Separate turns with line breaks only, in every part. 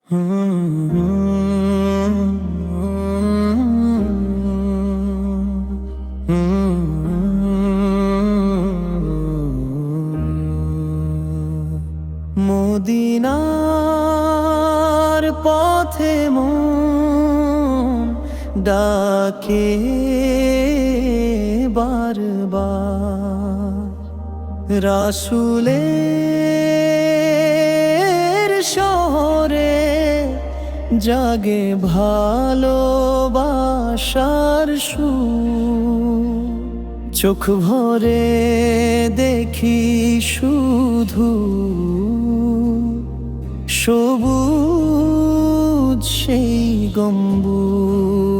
মদিনার পথে মন ডাকে বারবার, রাসূলের শহরে জাগে ভালোবাসার সুর। চোখ ভরে দেখি শুধু সবুজ সেই গম্বুজ।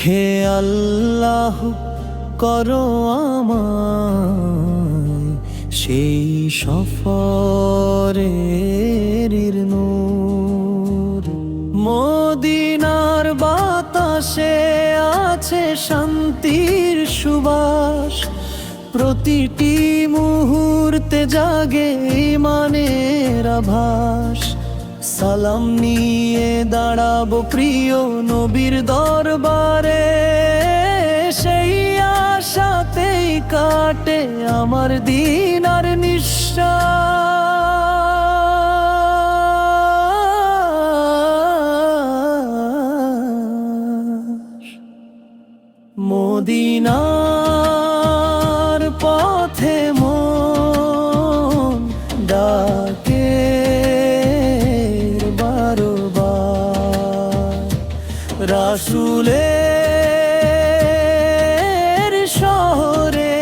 হে আল্লাহ, করো আমায় সেই সফরের নূর। মদিনার বাতাসে আছে শান্তির সুবাস, প্রতিটি মুহূর্তে জাগে ঈমানের আভাস। সালাম নিয়ে দাঁড়াবো প্রিয় নবীর দরবারে, সেই আশাতেই কাটে আমার দিন আর নিঃশ্বাস। মদিনার পথে মন ডাকে বারবার, রাসূলের শহরে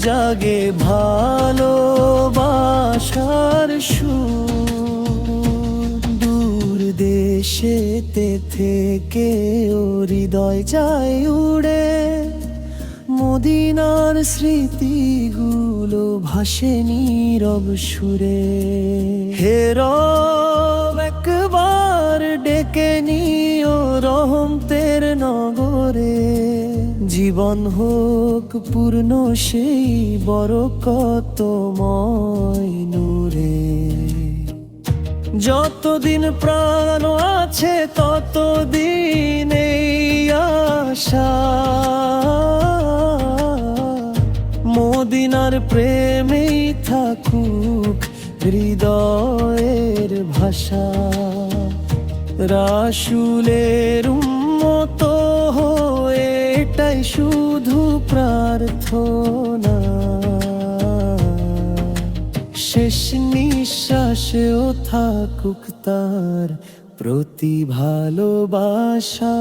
জাগে ভালোবাসার সুর। দূর দেশেতে থেকে ও হৃদয় যায় উড়ে, মদিনার স্মৃতিগুলো ভাসে নীরব সুরে। হে রব, একবার ডেকে নিও রহমতের নগরে, জীবন হোক পূর্ণ সেই বরকতময় নূরে। যতদিন প্রাণ আছে ততদিন এই আশা, মদিনার প্রেমেই থাকুক হৃদয়ের ভাষা। রাসূলের উম্মত হয়ে এটাই শুধু প্রার্থনা, শেষ নিঃশ্বাসেও থাকুক তার প্রতি ভালোবাসা।